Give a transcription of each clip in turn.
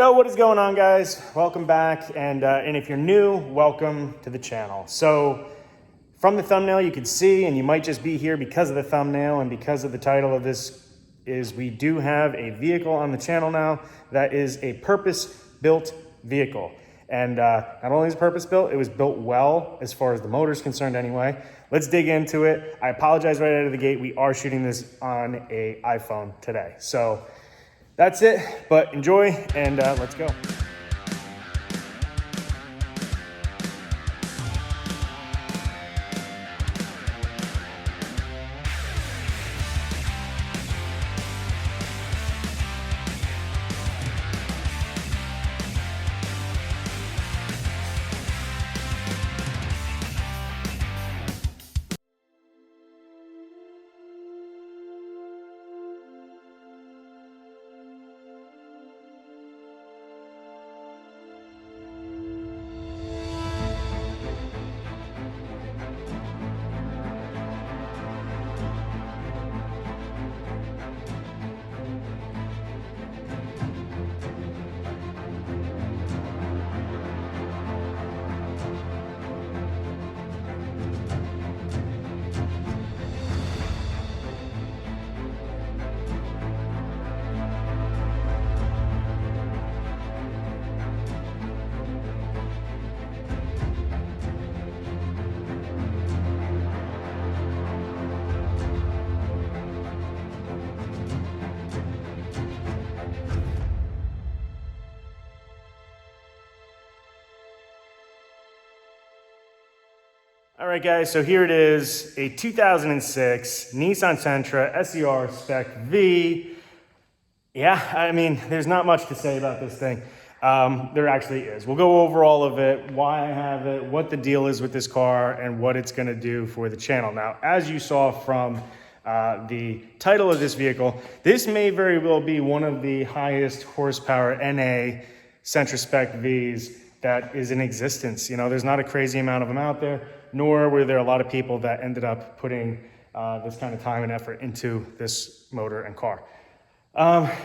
Yo, what is going on, guys? Welcome back, and if you're new, welcome to the channel. So from the thumbnail you can see, and you might just be here because of the thumbnail and because of the title of this, is we do have a vehicle on the channel now that is a purpose-built vehicle. And not only is it purpose-built, it was built well as far as the motor is concerned anyway. Let's dig into it. I apologize right out of the gate. We are shooting this on an iPhone today. So that's it, but enjoy, and let's go. All right, guys, so here it is, a 2006 Nissan Sentra SER Spec V. Yeah, I mean, there's not much to say about this thing. There actually is. We'll go over all of it, why I have it, what the deal is with this car, and what it's gonna do for the channel. Now, as you saw from the title of this vehicle, this may very well be one of the highest horsepower NA Sentra Spec Vs that is in existence. You know, there's not a crazy amount of them out there, nor were there a lot of people that ended up putting this kind of time and effort into this motor and car.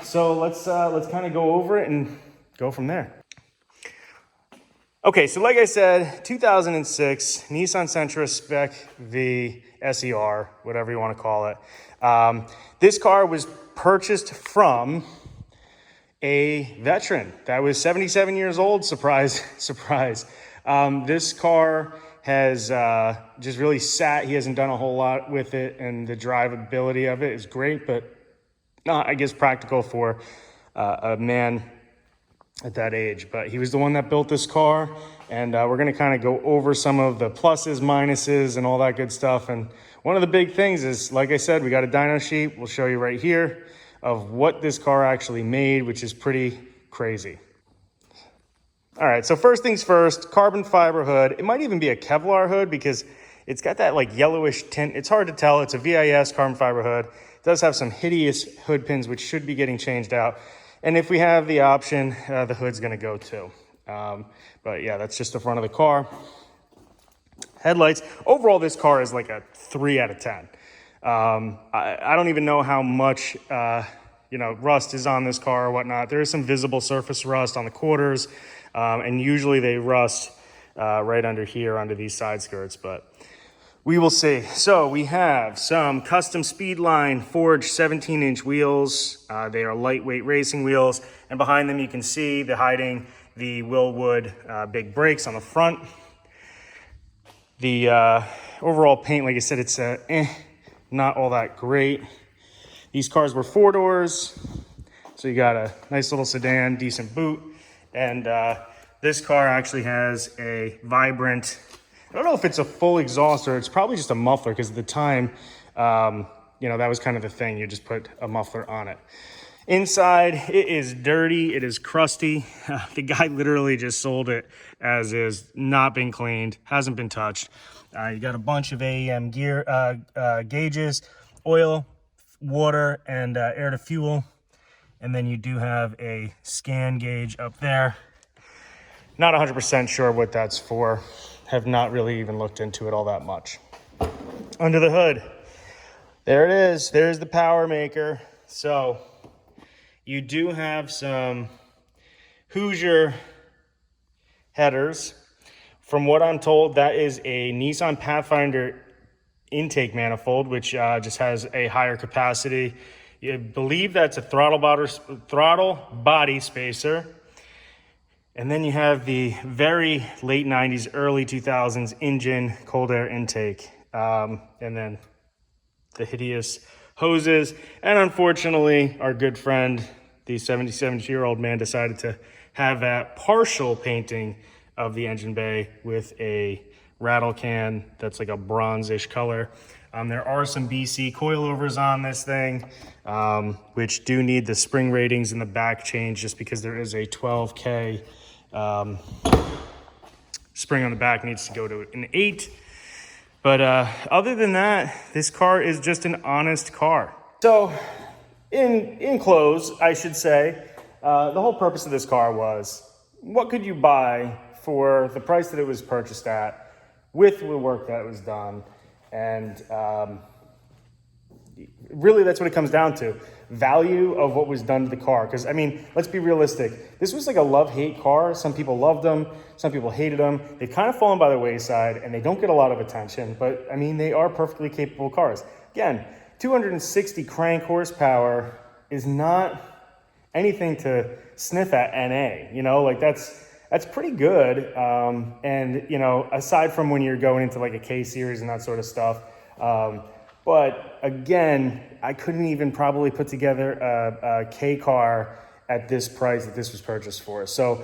So let's kind of go over it and go from there. Okay, so like I said, 2006 Nissan Sentra Spec V SER, whatever you want to call it. This car was purchased from a veteran that was 77 years old. Surprise, surprise. This car has just really sat. He hasn't done a whole lot with it, and the drivability of it is great, but not, I guess, practical for a man at that age. But he was the one that built this car, and we're going to kind of go over some of the pluses, minuses, and all that good stuff. And one of the big things is, like I said, we got a dyno sheet. We'll show you right here of what this car actually made, which is pretty crazy. All right, so first things first, carbon fiber hood. It might even be a Kevlar hood because it's got that like yellowish tint. It's hard to tell. It's a VIS carbon fiber hood. It does have some hideous hood pins, which should be getting changed out. And if we have the option, the hood's gonna go too. But yeah, that's just the front of the car. Headlights. Overall, this car is like a 3 out of 10. I don't even know how much, rust is on this car or whatnot. There is some visible surface rust on the quarters, and usually they rust right under here, under these side skirts, but we will see. So we have some custom Speedline forged 17-inch wheels. They are lightweight racing wheels, and behind them you can see hiding the Willwood big brakes on the front. The overall paint, like I said, it's not all that great. These cars were 4 doors, so you got a nice little sedan, decent boot, and this car actually has a vibrant, I don't know if it's a full exhaust or it's probably just a muffler, because at the time, that was kind of the thing. You just put a muffler on it. Inside, it is dirty, it is crusty. The guy literally just sold it as is, not been cleaned, hasn't been touched. You got a bunch of AEM gear gauges, oil, water, and air to fuel. And then you do have a scan gauge up there. Not 100% sure what that's for. Have not really even looked into it all that much. Under the hood, there it is. There's the power maker. So you do have some Hoosier headers. From what I'm told, that is a Nissan Pathfinder intake manifold, which just has a higher capacity. I believe that's a throttle body spacer. And then you have the very late 90s, early 2000s engine cold air intake. And then the hideous hoses. And unfortunately, our good friend, the 77-year-old man, decided to have that partial painting of the engine bay with a rattle can that's like a bronzish color. There are some BC coilovers on this thing, which do need the spring ratings in the back changed just because there is a 12K spring on the back, needs to go to an 8. But other than that, this car is just an honest car. So in close, I should say, the whole purpose of this car was, what could you buy for the price that it was purchased at, with the work that was done? And really, that's what it comes down to. Value of what was done to the car. Because, I mean, let's be realistic. This was like a love-hate car. Some people loved them. Some people hated them. They've kind of fallen by the wayside, and they don't get a lot of attention. But, I mean, they are perfectly capable cars. Again, 260 crank horsepower is not anything to sniff at NA. You know, like that's pretty good. And, you know, aside from when you're going into like a K series and that sort of stuff. But again, I couldn't even probably put together a K car at this price that this was purchased for. So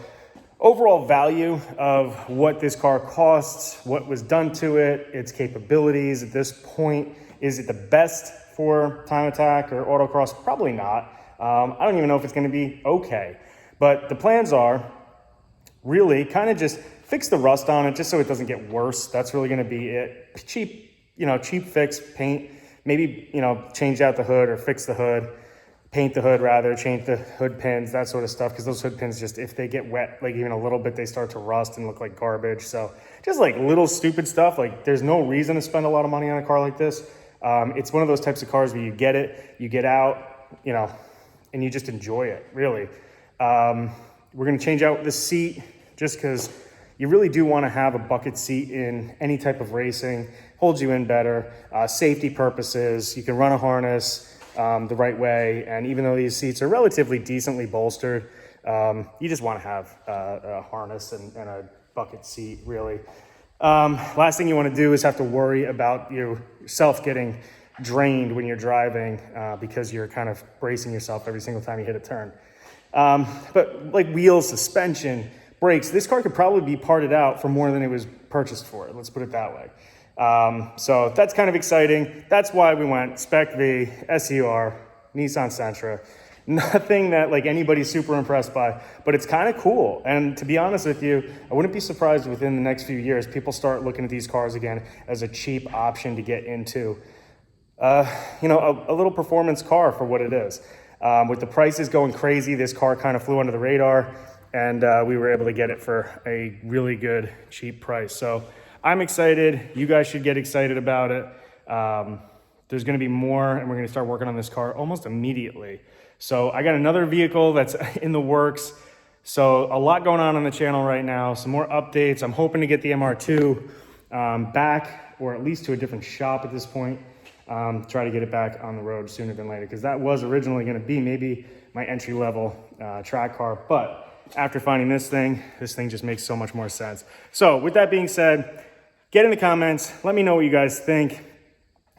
overall value of what this car costs, what was done to it, its capabilities at this point, is it the best for time attack or autocross? Probably not. I don't even know if it's going to be okay. But the plans are really kind of just fix the rust on it just so it doesn't get worse. That's really going to be it. Cheap fix, paint, maybe, change out the hood or fix the hood, paint the hood rather, change the hood pins, that sort of stuff. Because those hood pins, just if they get wet, like even a little bit, they start to rust and look like garbage. So just like little stupid stuff. Like there's no reason to spend a lot of money on a car like this. It's one of those types of cars where you get it, you get out, and you just enjoy it, really. We're going to change out the seat just because you really do want to have a bucket seat in any type of racing. Holds you in better. Safety purposes, you can run a harness the right way. And even though these seats are relatively decently bolstered, you just want to have a harness and a bucket seat, really. Last thing you want to do is have to worry about yourself getting drained when you're driving because you're kind of bracing yourself every single time you hit a turn. But like wheels, suspension, brakes, this car could probably be parted out for more than it was purchased for. Let's put it that way. So that's kind of exciting. That's why we went Spec V, SER, Nissan Sentra. Nothing that like anybody's super impressed by, but it's kind of cool. And to be honest with you, I wouldn't be surprised within the next few years, people start looking at these cars again as a cheap option to get into. A little performance car for what it is. With the prices going crazy, this car kind of flew under the radar, and we were able to get it for a really good, cheap price. So I'm excited. You guys should get excited about it. There's going to be more, and we're going to start working on this car almost immediately. So I got another vehicle that's in the works. So a lot going on the channel right now. Some more updates. I'm hoping to get the MR2 back, or at least to a different shop at this point. Try to get it back on the road sooner than later, because that was originally going to be maybe my entry-level track car. But after finding this thing just makes so much more sense. So with that being said, get in the comments. Let me know what you guys think.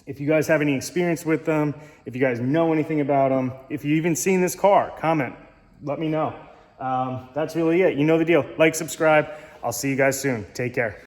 If you guys have any experience with them, if you guys know anything about them, if you've even seen this car, comment. Let me know. That's really it. You know the deal. Like, subscribe. I'll see you guys soon. Take care.